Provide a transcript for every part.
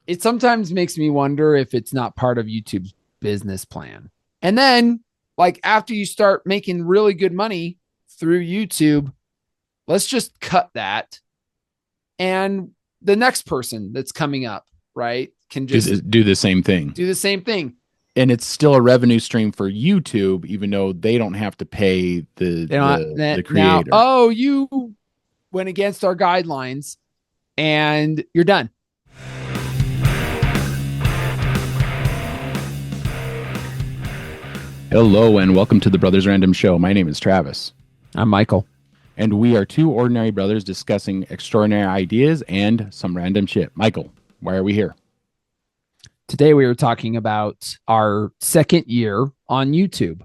it sometimes makes me wonder if it's not part of YouTube's business plan. And then, like, after you start making really good money through YouTube, let's just cut that. And the next person that's coming up, right, can just Do the same thing. do the same thing. And it's still a revenue stream for YouTube, even though they don't have to pay the Now, creator. oh, you went against our guidelines and you're done. Hello and welcome to the Brothers Random Show. My name is Travis. I'm Michael. And we are two ordinary brothers discussing extraordinary ideas and some random shit. Michael, why are we here? Today we are talking about our second year on YouTube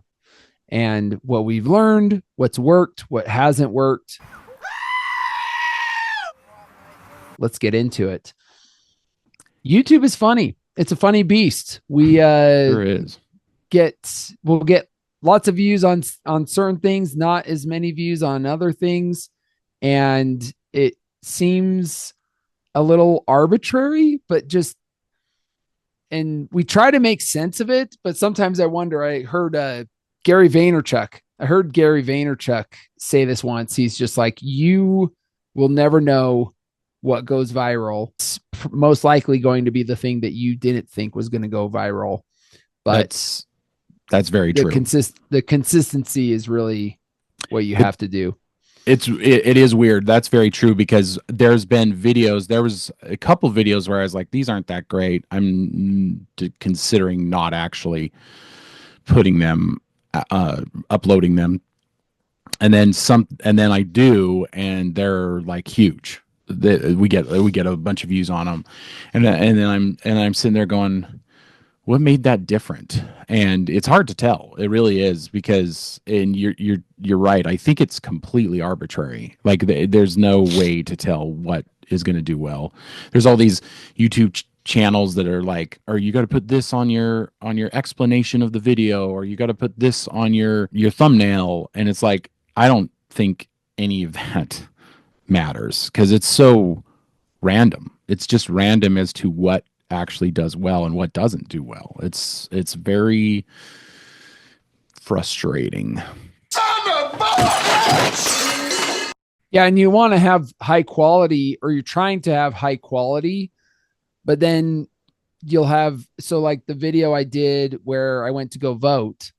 and what we've learned, what's worked, what hasn't worked. Let's get into it. YouTube is funny. It's a funny beast. We Sure is. we'll get lots of views on certain things, not as many views on other things, and it seems a little arbitrary, but just, and we try to make sense of it, but sometimes I wonder. I heard Gary Vaynerchuk. I heard Gary Vaynerchuk say this once. He's just like, you will never know what goes viral. It's most likely going to be the thing that you didn't think was going to go viral. But that's very true. The consistency is really what you have to do. It is weird. That's very true, because there's been videos. There was a couple videos where I was like, these aren't that great. I'm considering not actually putting them, uploading them. And then I do, and they're like huge. We get a bunch of views on them. And then I'm sitting there going, what made that different? And it's hard to tell. It really is, because, and you're right. I think it's completely arbitrary. Like there's no way to tell what is going to do well. There's all these YouTube channels that are like, or you got to put this on your explanation of the video, or you got to put this on your thumbnail. And it's like, I don't think any of that matters, because it's so random. It's just random as to what actually does well and what doesn't do well. It's very frustrating. Yeah, and you want to have high quality, or you're trying to have high quality, but then you'll have, so like the video I did where I went to go vote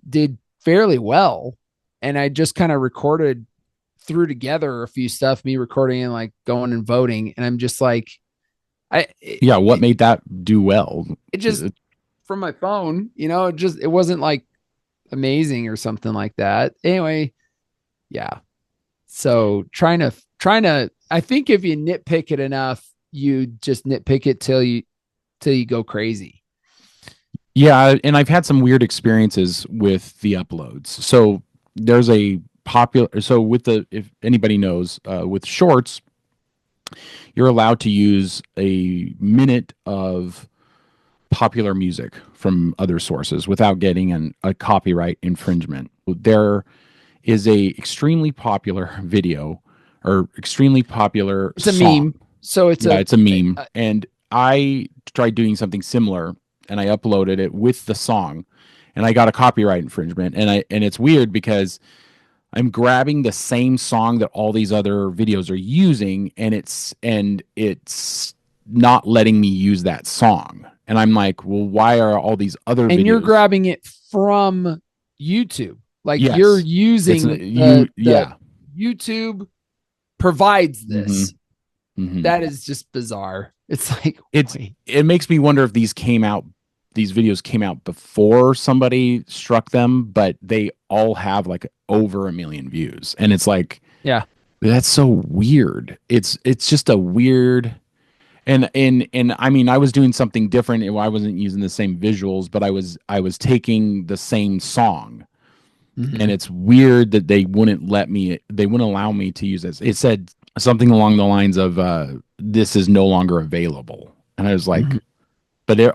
did fairly well, and I just kind of threw together a fefew stuff, me recording and like going and voting, and I'm just like, what made that do well? It just, from my phone, it wasn't like amazing or something like that. Anyway, yeah. So trying to, I think if you nitpick it enough, you just nitpick it till you go crazy. Yeah, and I've had some weird experiences with the uploads. So there's a popular, so with if anybody knows, with shorts, you're allowed to use a minute of popular music from other sources without getting a copyright infringement. There is a extremely popular video, or extremely popular It's a song. meme. So it's a meme. And I tried doing something similar, and I uploaded it with the song, and I got a copyright infringement. And it's weird, because I'm grabbing the same song that all these other videos are using, and it's not letting me use that song. And I'm like, well, why are all these other videos? And you're grabbing it from YouTube. Like, yes. You're using YouTube provides this. Mm-hmm. That is just bizarre. It's like, it makes me wonder if these videos came out before somebody struck them, but they all have like over 1 million views. And it's like, yeah, that's so weird. It's just a weird, and I mean, I was doing something different. I wasn't using the same visuals, but I was taking the same song. Mm-hmm. And it's weird that they wouldn't allow me to use this. It said something along the lines of, this is no longer available. And I was like, mm-hmm. But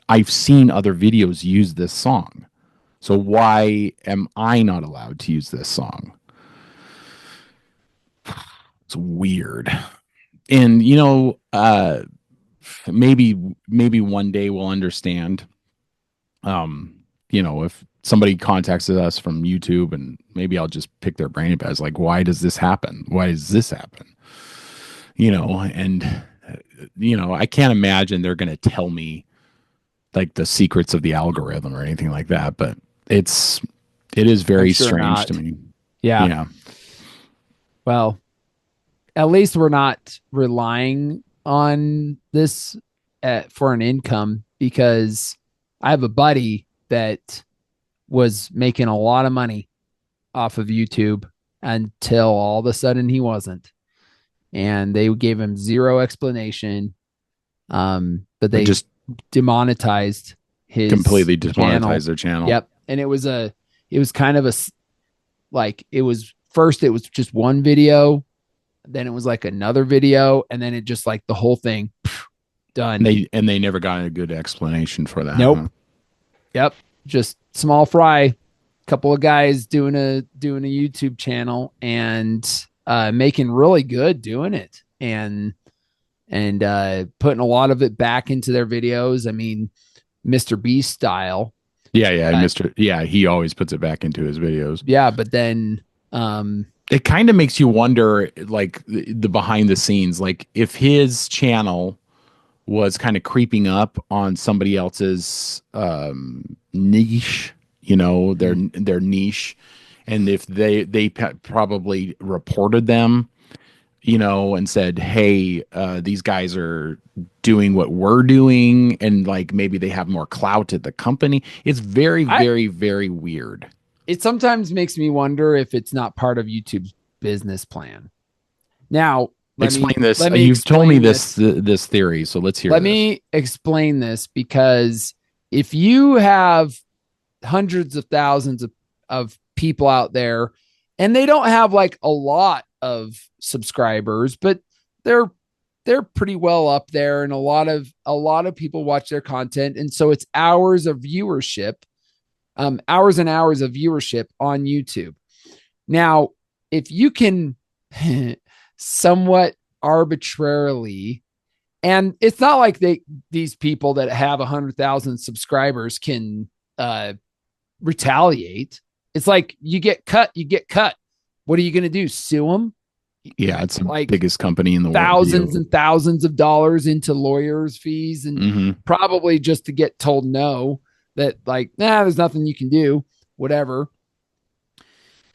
I've seen other videos use this song. So why am I not allowed to use this song? It's weird. And, maybe one day we'll understand. Um, if somebody contacts us from YouTube, and maybe I'll just pick their brain about it. It's like, why does this happen? Why does this happen? And I can't imagine they're going to tell me like the secrets of the algorithm or anything like that, but it is I'm very sure strange to not. me. Yeah. Yeah. Well, at least we're not relying on this for an income, because I have a buddy that was making a lot of money off of YouTube until all of a sudden he wasn't. And they gave him zero explanation. But But they just demonetized his completely channel. demonetize their channel. Yep. And it was kind of it was first, it was just one video. Then it was like another video. And then it just like the whole thing done. They never got a good explanation for that. Nope. Huh? Yep. Just small fry. Couple of guys doing a YouTube channel and making really good doing it, and putting a lot of it back into their videos. I mean, Mr. Beast style. Yeah, he always puts it back into his videos. Yeah, but then it kind of makes you wonder, like the behind the scenes, like if his channel was kind of creeping up on somebody else's niche, their niche, and if they probably reported them, and said, hey, these guys are doing what we're doing, and like maybe they have more clout at the company. It's very, very, very weird. It sometimes makes me wonder if it's not part of YouTube's business plan. Now, explain this. You've told me this theory, so let's hear. Let me explain this, because if you have hundreds of thousands of people out there, and they don't have like a lot of subscribers, but they're pretty well up there, and a lot of people watch their content, and so it's hours and hours of viewership on YouTube. Now, if you can somewhat arbitrarily, and it's not like these people that have 100,000 subscribers can retaliate. It's like you get cut. What are you going to do? Sue them? Yeah, it's the biggest company in the world. Thousands and thousands of dollars into lawyers' fees, and probably just to get told no, that like, there's nothing you can do, whatever.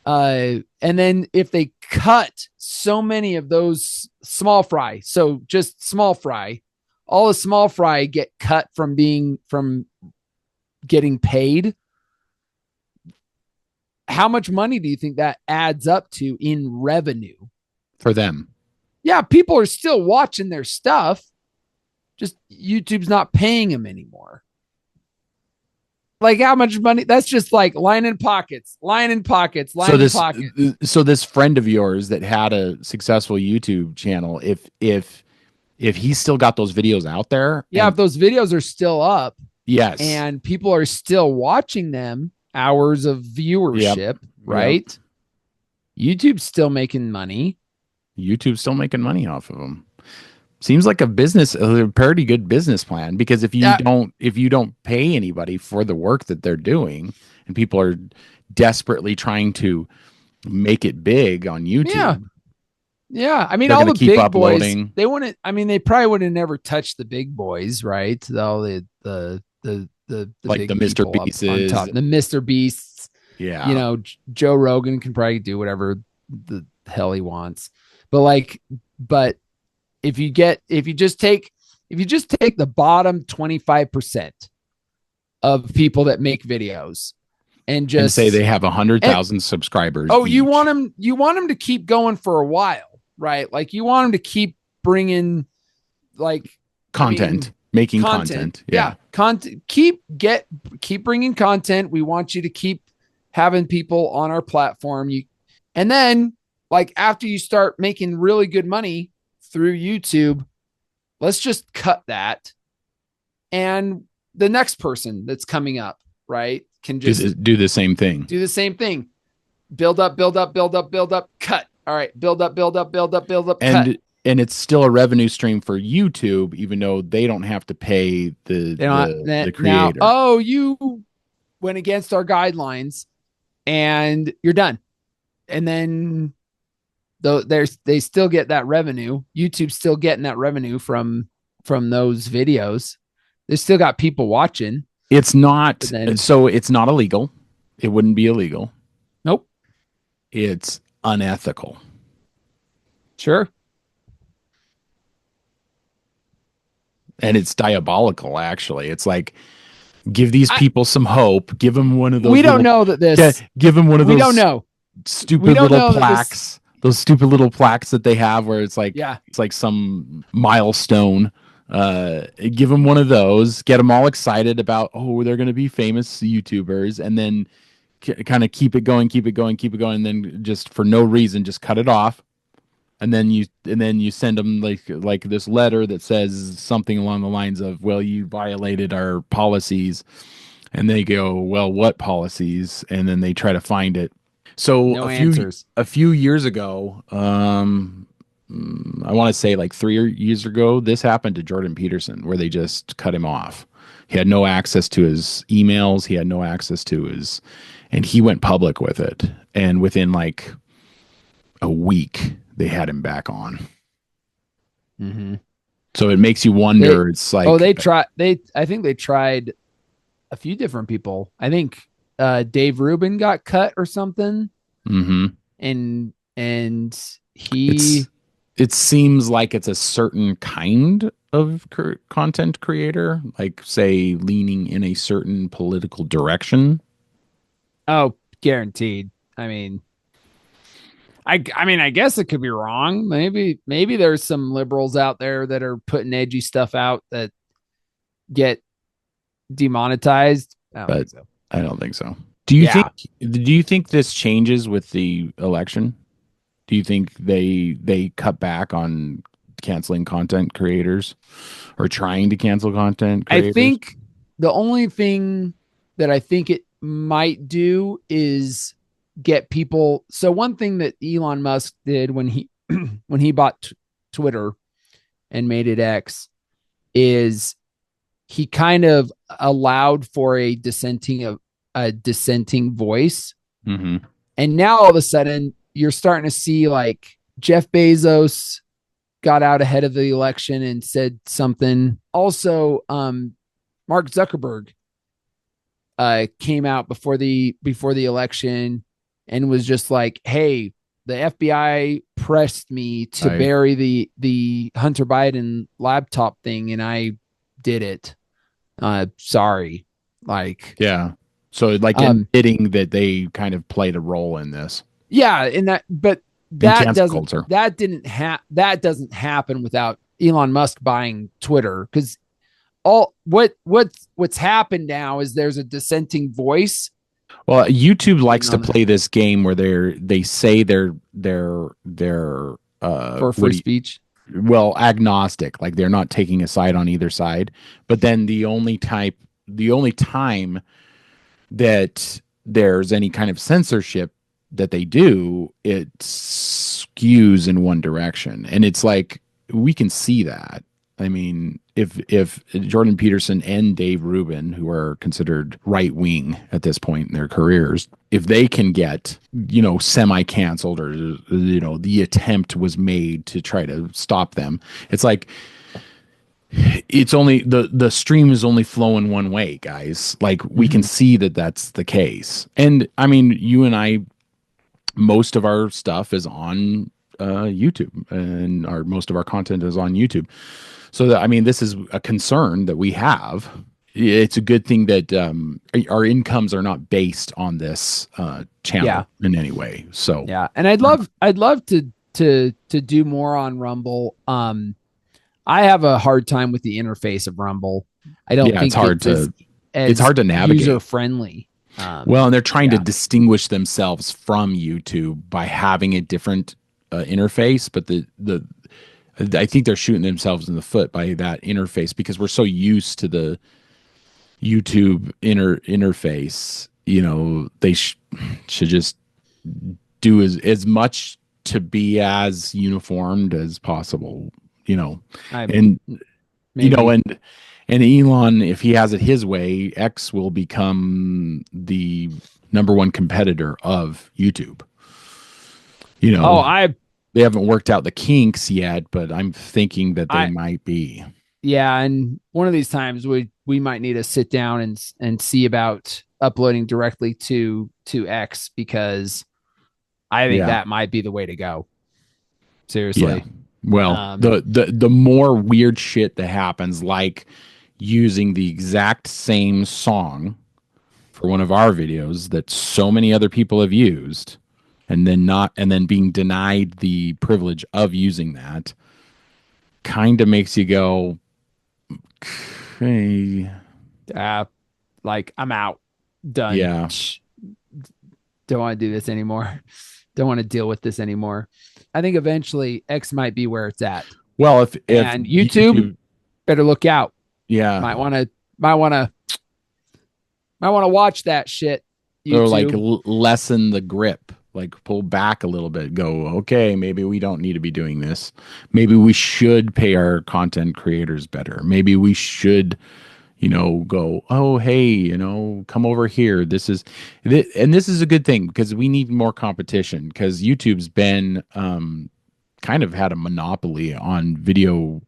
And then if they cut so many of those small fry, so just small fry, all the small fry get cut from getting paid. How much money do you think that adds up to in revenue for them? Yeah, people are still watching their stuff. Just YouTube's not paying them anymore. Like, how much money? That's just like line in pockets. So this friend of yours that had a successful YouTube channel, if he's still got those videos out there, if those videos are still up, yes, and people are still watching them, hours of viewership, right? YouTube's still making money. YouTube's still making money off of them. Seems like a pretty good business plan, because if you don't pay anybody for the work that they're doing, and people are desperately trying to make it big on YouTube. Yeah. I mean, all the big uploading. Boys, they wouldn't. I mean, they probably would have never touched the big boys, right? All the like big the Mr. Beasts, on top, the Mr. Beasts. Yeah, Joe Rogan can probably do whatever the hell he wants, but if you just take the bottom 25% of people that make videos and say they have 100,000 subscribers. Oh, each. you want them to keep going for a while, right? Like, you want them to keep bringing making content. Yeah. Content. Keep bringing content. We want you to keep having people on our platform. And then after you start making really good money through YouTube, let's just cut that, and the next person that's coming up, right, can just do the same thing. Build up, cut. All right, build up, cut. And and it's still a revenue stream for YouTube, even though they don't have to pay the They're not the now. creator. Oh, you went against our guidelines, and you're done. And then though they still get that revenue. YouTube's still getting that revenue from those videos. They still got people watching. It's not, But then so it's not illegal. It wouldn't be illegal. nope. It's unethical. Sure. And it's diabolical, actually. It's like, give these I, people some hope. Give them one of we those don't little, know that yeah, this. give them one of We don't those know. We stupid don't little know that this. plaques. Those stupid little plaques that they have where Yeah. it's like some milestone. Give them one of those, get them all excited about, oh, they're going to be famous YouTubers, and then kind of keep it going, keep it going, keep it going, and then just for no reason, just cut it off. And then you send them like this letter that says something along the lines of, well, you violated our policies, and they go, well, what policies? And then they try to find it. So No answers. a few years ago, I want to say like 3 years ago, this happened to Jordan Peterson, where they just cut him off. He had no access to his emails. He had no access to his, and he went public with it. And within like a week, they had him back on. Mm-hmm. So it makes you wonder. It's like, oh, they try. I think they tried a few different people. I think Dave Rubin got cut or something, mm-hmm. and he. It seems like it's a certain kind of content creator, like say leaning in a certain political direction. Oh, guaranteed. I mean, I guess it could be wrong. Maybe there's some liberals out there that are putting edgy stuff out that get demonetized. I don't think so. I don't think so. Do you think this changes with the election? Do you think they cut back on canceling content creators or trying to cancel content creators? I think the only thing that I think it might do is get people. So one thing that Elon Musk did when he when he bought Twitter and made it X is he kind of allowed for a dissenting voice. Mm-hmm. And now all of a sudden you're starting to see like Jeff Bezos got out ahead of the election and said something. Also, Mark Zuckerberg came out before the election and was just like, "Hey, the FBI pressed me to bury the Hunter Biden laptop thing, and I did it. Sorry." Like, yeah. So like admitting that they kind of played a role in this. Yeah, and that doesn't culture. That doesn't happen without Elon Musk buying Twitter, because what's happened now is there's a dissenting voice. Well, YouTube likes to play this game where they say they're for free speech. Well, agnostic, like they're not taking a side on either side. But then the only time that there's any kind of censorship that they do, it skews in one direction. And it's like, we can see that. I mean, if Jordan Peterson and Dave Rubin, who are considered right wing at this point in their careers, if they can get, semi-canceled, or, the attempt was made to try to stop them, it's like, it's only the stream is only flowing one way, guys. Like, we can see that that's the case. And I mean, you and I, most of our stuff is on YouTube, and most of our content is on YouTube. So that, I mean, this is a concern that we have. It's a good thing that our incomes are not based on this channel in any way. So yeah, and I'd love to do more on Rumble. I have a hard time with the interface of Rumble. I don't think it's hard to navigate, user friendly. Well, and they're trying to distinguish themselves from YouTube by having a different interface, but I think they're shooting themselves in the foot by that interface, because we're so used to the YouTube interface. They should just do as much to be as uniformed as possible, you know. I And you know, maybe. and Elon, if he has it his way, X will become the number one competitor of YouTube. You Oh, know, I they haven't worked out the kinks yet, but I'm thinking that they I might be. yeah, and one of these times we might need to sit down and see about uploading directly to X, because I think Yeah. that might be the way to go. Yeah. Seriously. Well, Um the more weird shit that happens, like using the exact same song for one of our videos that so many other people have used, and then being denied the privilege of using that, kind of makes you go, okay, uh like I'm out. Done. yeah. Don't want to do this anymore. Don't want to deal with this anymore. I think eventually X might be where it's at. Well, if And YouTube YouTube, better look out. yeah, Might want to might want to might want to watch that shit, or like YouTube. lessen the grip, like pull back a little bit, go, okay, maybe we don't need to be doing this. Maybe we should pay our content creators better. Maybe we should, go, oh, hey, come over here. And this is a good thing because we need more competition because YouTube's been kind of had a monopoly on video,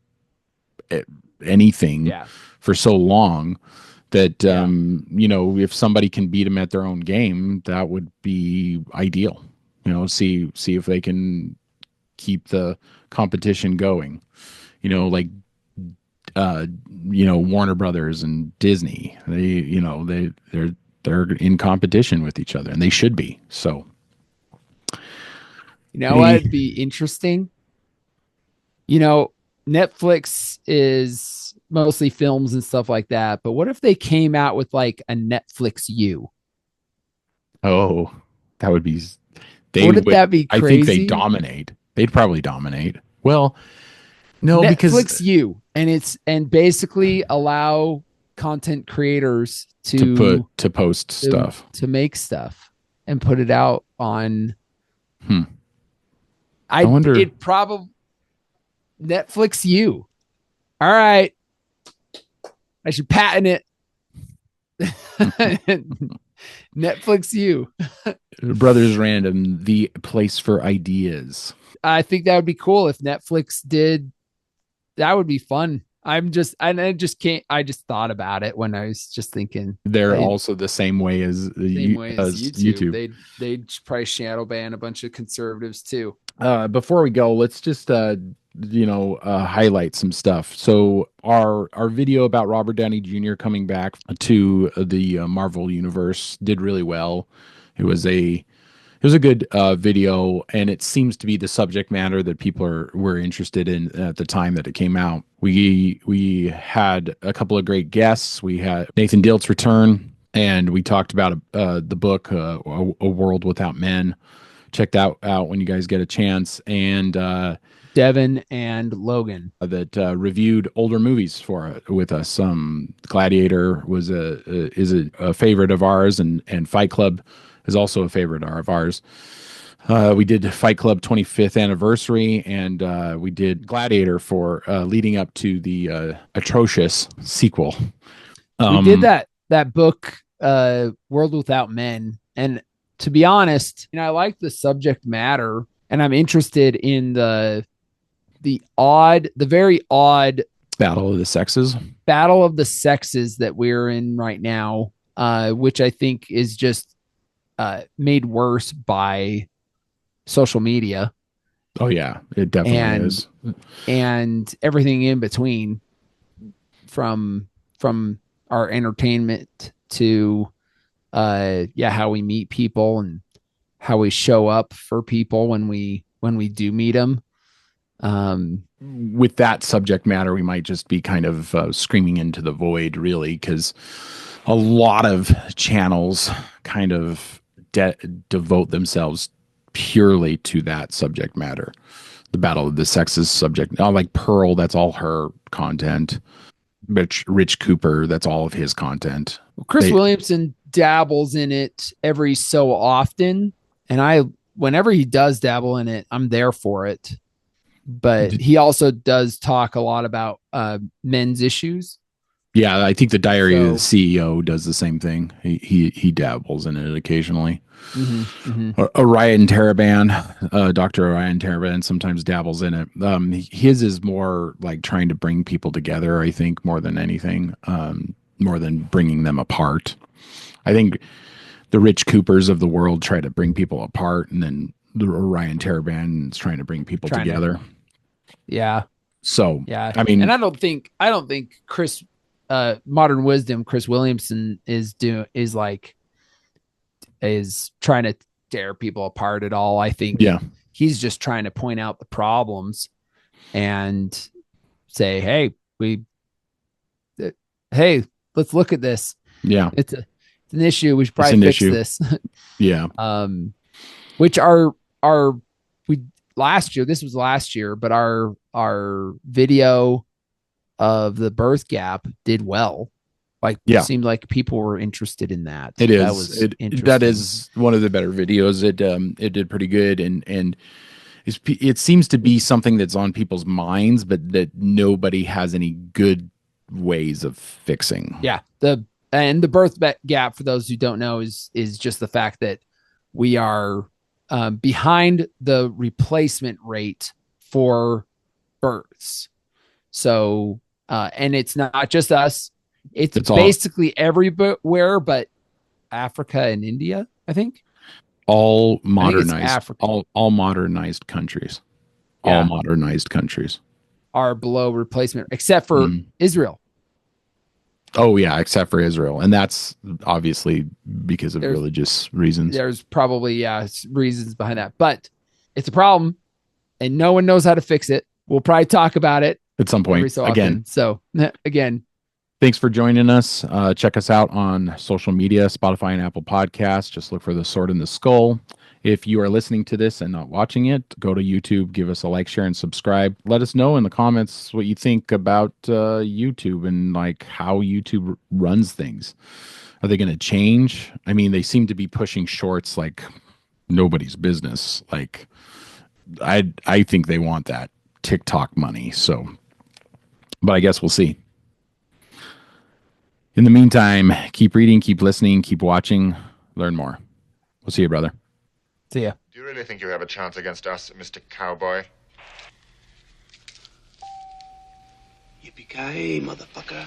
eh, anything Yeah. for so long that Yeah. if somebody can beat them at their own game, that would be ideal. See if they can keep the competition going. Like uh Warner Brothers and Disney. They're in competition with each other, and they should be. So You know hey, what'd be interesting? You know, Netflix is mostly films and stuff like that, but what if they came out with like a Netflix U? oh, that would be they Wouldn't would that be I think they crazy? dominate. They'd probably dominate. Well, no, because Netflix U, and basically allow content creators to post stuff. to make stuff and put it out on. Hmm. I I wonder. it probably Netflix U. All right, I should patent it. Netflix U. Brothers Random, the place for ideas. I think that would be cool if Netflix did. That would be fun. I just can't. I just thought about it when I was just thinking. They're They also the same way as same way as as YouTube. YouTube. They'd probably shadow ban a bunch of conservatives too. Before we go, let's just highlight some stuff. So our video about Robert Downey Jr. coming back to the Marvel universe did really well. It was a good video, and it seems to be the subject matter that were interested in at the time that it came out. We had a couple of great guests. We had Nathan Dilt's return, and we talked about the book a World Without Men. Check that out when you guys get a chance. And Devin and Logan. that reviewed older movies with us. Gladiator is a favorite of ours, and Fight Club is also a favorite of ours. We did Fight Club 25th anniversary, and we did Gladiator for leading up to the atrocious sequel. We did Um, that book, World Without Men, and to be honest, I like the subject matter, and I'm interested in the very odd Battle of the Sexes. battle of the sexes that we're in right now, which I think is just made worse by social media Oh yeah, it definitely and is. everything in between, from our entertainment to how we meet people and how we show up for people when we do meet them. With that subject matter, we might just be kind of screaming into the void, really, because a lot of channels kind of devote themselves purely to that subject matter. The battle of the sexes subject. Like Pearl, that's all her content. Rich Cooper, that's all of his content. Chris They, Williamson dabbles in it every so often, and I whenever he does dabble in it, I'm there for it. But he also does talk a lot about men's issues. Yeah, I think the Diary of the So, CEO does the same thing. He dabbles in it occasionally. mm-hmm. Orion Taraban, Dr. Orion Taraban sometimes dabbles in it. His is more like trying to bring people together, I think, more than anything, more than bringing them apart. I think the Rich Coopers of the world try to bring people apart, and then the Orion Taraban is trying to bring people Trying to, together. yeah, So, yeah. I And mean, I don't think Modern Wisdom, Chris Williamson is trying to tear people apart at all. I think yeah, he's just trying to point out the problems and say, uh, hey, let's look at this. yeah, It's an issue. We should it's probably an fix issue. this. Yeah, um, which are we last year? This was last year, but our video of the birth gap did well. Like, yeah. seemed like people were interested in that. It That is. was That interesting. is one of the better videos. It did pretty good, and it seems to be something that's on people's minds, but that nobody has any good ways of fixing. Yeah, the birth gap, for those who don't know, is just the fact that we are behind the replacement rate for births. So, and it's not just us; it's It's all basically everywhere, but Africa and India. all I think it's modernized, Africa all modernized countries, all yeah, modernized countries. are below replacement, except for Mm. Israel. Oh yeah, except for Israel, and that's obviously because of There's religious reasons. there's probably reasons behind that, but it's a problem, and no one knows how to fix it. We'll probably talk about it At some every point, so again, often. So again, thanks for joining us. Check us out on social media, Spotify and Apple Podcasts. Just look for The Sword in the Skull. If you are listening to this and not watching it, go to YouTube, give us a like, share, and subscribe. Let us know in the comments what you think about YouTube and like how YouTube runs things. Are they going to change? I mean, they seem to be pushing shorts like nobody's business. Like I think they want that TikTok money. So, but I guess we'll see. In the meantime, keep reading, keep listening, keep watching, learn more. We'll see you, brother. see ya. Do you really think you have a chance against us, Mr. Cowboy? Yippee-ki-yay, motherfucker.